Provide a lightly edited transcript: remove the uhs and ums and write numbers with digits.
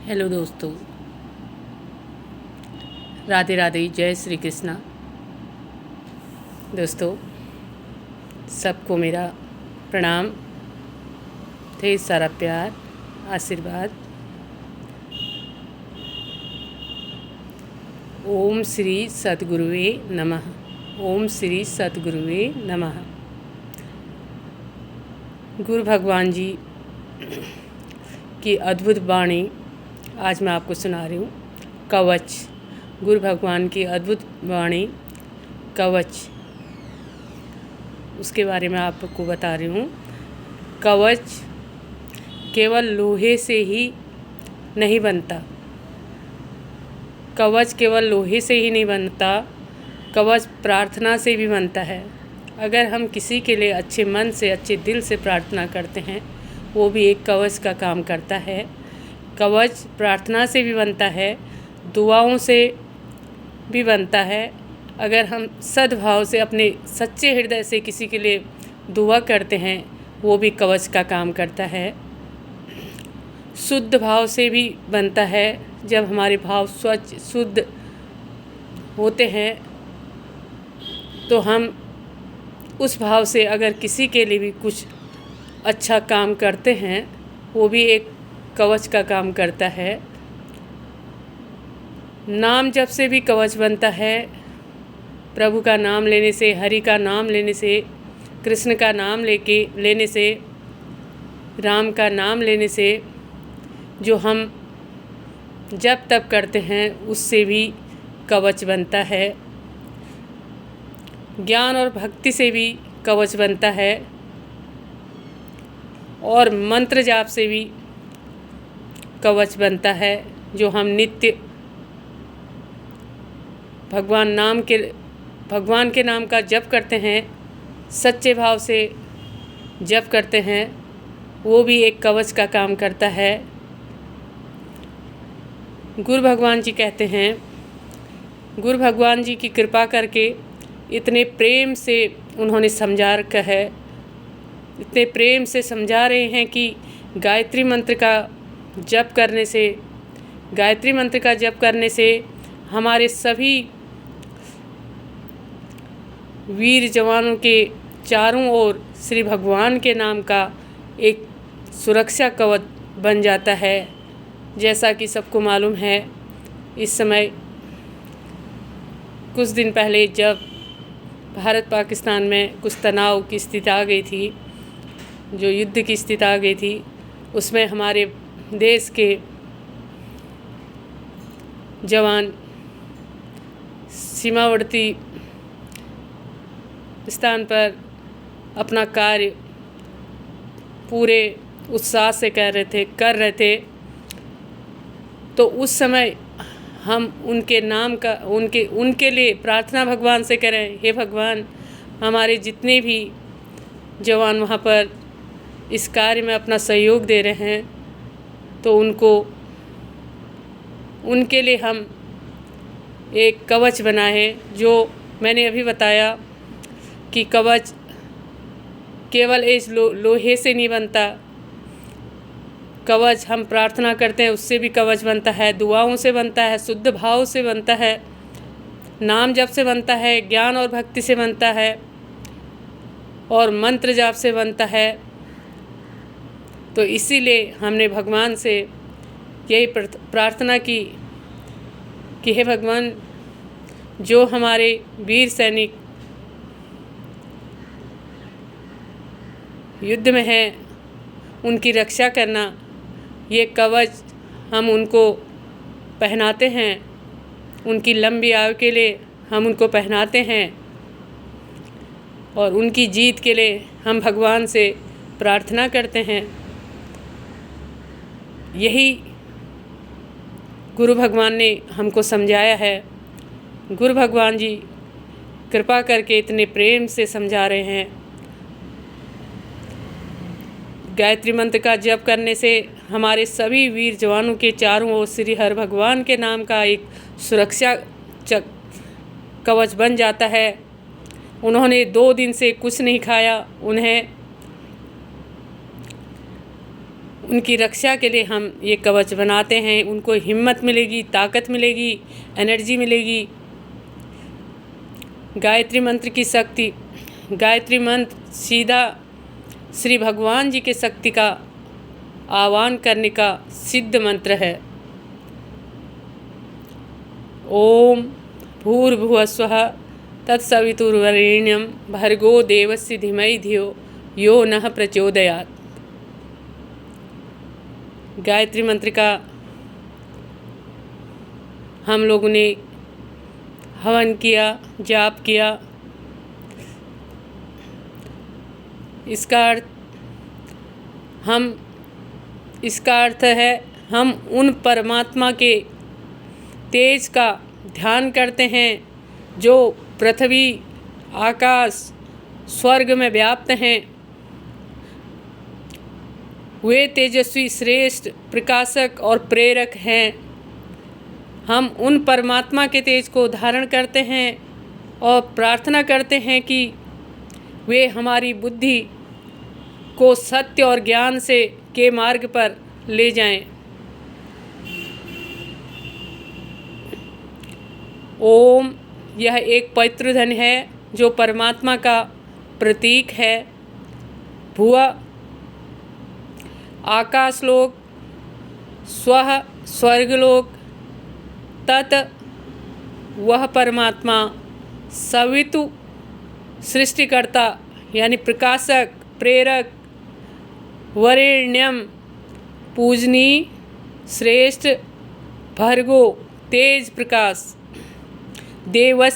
Hello दोस्तों, राधे राधे, जय श्री कृष्णा। दोस्तों, सबको मेरा प्रणाम, ढेर सारा प्यार, आशीर्वाद। ओम श्री सतगुरुवे नमः। ओम श्री सतगुरुवे नमः। गुरु भगवान जी की अद्भुत वाणी आज मैं आपको सुना रही हूँ। कवच, गुरु भगवान की अद्भुत वाणी कवच, उसके बारे में आपको बता रही हूँ। कवच केवल लोहे से ही नहीं बनता। कवच केवल लोहे से ही नहीं बनता, कवच प्रार्थना से भी बनता है। अगर हम किसी के लिए अच्छे मन से, अच्छे दिल से प्रार्थना करते हैं, वो भी एक कवच का काम करता है। कवच प्रार्थना से भी बनता है, दुआओं से भी बनता है। अगर हम सद्भाव से, अपने सच्चे हृदय से किसी के लिए दुआ करते हैं, वो भी कवच का काम करता है। शुद्ध भाव से भी बनता है। जब हमारे भाव स्वच्छ शुद्ध होते हैं तो हम उस भाव से अगर किसी के लिए भी कुछ अच्छा काम करते हैं, वो भी एक कवच का काम करता है। नाम जप से भी कवच बनता है। प्रभु का नाम लेने से, हरि का नाम लेने से, कृष्ण का नाम लेने से, राम का नाम लेने से जो हम जप तप करते हैं, उससे भी कवच बनता है। ज्ञान और भक्ति से भी कवच बनता है, और मंत्र जाप से भी कवच बनता है। जो हम नित्य भगवान के नाम का जप करते हैं, सच्चे भाव से जप करते हैं, वो भी एक कवच का काम करता है। गुरु भगवान जी कहते हैं, गुरु भगवान जी की कृपा करके इतने प्रेम से उन्होंने समझा रखा है, इतने प्रेम से समझा रहे हैं कि गायत्री मंत्र का जप करने से हमारे सभी वीर जवानों के चारों ओर श्री भगवान के नाम का एक सुरक्षा कवच बन जाता है। जैसा कि सबको मालूम है, इस समय कुछ दिन पहले जब भारत पाकिस्तान में कुछ तनाव की स्थिति आ गई थी, जो युद्ध की स्थिति आ गई थी, उसमें हमारे देश के जवान सीमावर्ती स्थान पर अपना कार्य पूरे उत्साह से कर रहे थे। तो उस समय हम उनके लिए प्रार्थना भगवान से करें, हे भगवान, हमारे जितने भी जवान वहाँ पर इस कार्य में अपना सहयोग दे रहे हैं, तो उनके लिए हम एक कवच बनाए। जो मैंने अभी बताया कि कवच केवल इस लोहे से नहीं बनता। कवच हम प्रार्थना करते हैं, उससे भी कवच बनता है, दुआओं से बनता है, शुद्ध भाव से बनता है, नाम जप से बनता है, ज्ञान और भक्ति से बनता है, और मंत्र जाप से बनता है। तो इसीलिए हमने भगवान से यही प्रार्थना की कि हे भगवान, जो हमारे वीर सैनिक युद्ध में हैं, उनकी रक्षा करना। ये कवच हम उनको पहनाते हैं, उनकी लंबी आयु के लिए हम उनको पहनाते हैं, और उनकी जीत के लिए हम भगवान से प्रार्थना करते हैं। यही गुरु भगवान ने हमको समझाया है। गुरु भगवान जी कृपा करके इतने प्रेम से समझा रहे हैं। गायत्री मंत्र का जप करने से हमारे सभी वीर जवानों के चारों ओर श्री हरि भगवान के नाम का एक सुरक्षा कवच बन जाता है। उन्होंने 2 दिन से कुछ नहीं खाया। उनकी रक्षा के लिए हम ये कवच बनाते हैं। उनको हिम्मत मिलेगी, ताकत मिलेगी, एनर्जी मिलेगी। गायत्री मंत्र की शक्ति। गायत्री मंत्र सीधा श्री भगवान जी के शक्ति का आह्वान करने का सिद्ध मंत्र है। ओम भूर्भुवस्वः तत्सवितुर्वरेण्यं भर्गो देवस्य धीमहि धियो यो नः प्रचोदयात्। गायत्री मंत्र का हम लोगों ने हवन किया, जाप किया। इसका अर्थ है हम उन परमात्मा के तेज का ध्यान करते हैं जो पृथ्वी, आकाश, स्वर्ग में व्याप्त हैं। वे तेजस्वी, श्रेष्ठ, प्रकाशक और प्रेरक हैं। हम उन परमात्मा के तेज को धारण करते हैं और प्रार्थना करते हैं कि वे हमारी बुद्धि को सत्य और ज्ञान से के मार्ग पर ले जाएं। ओम यह एक पवित्र ध्वनि है जो परमात्मा का प्रतीक है। भुआ आकाशलोक, स्वः स्वर्गलोक, तत् वह परमात्मा, सवितु सृष्टिकर्ता यानी प्रकाशक, प्रेरक, वरेण्यम पूजनीय, श्रेष्ठ, भर्गो तेज प्रकाश, देवस्य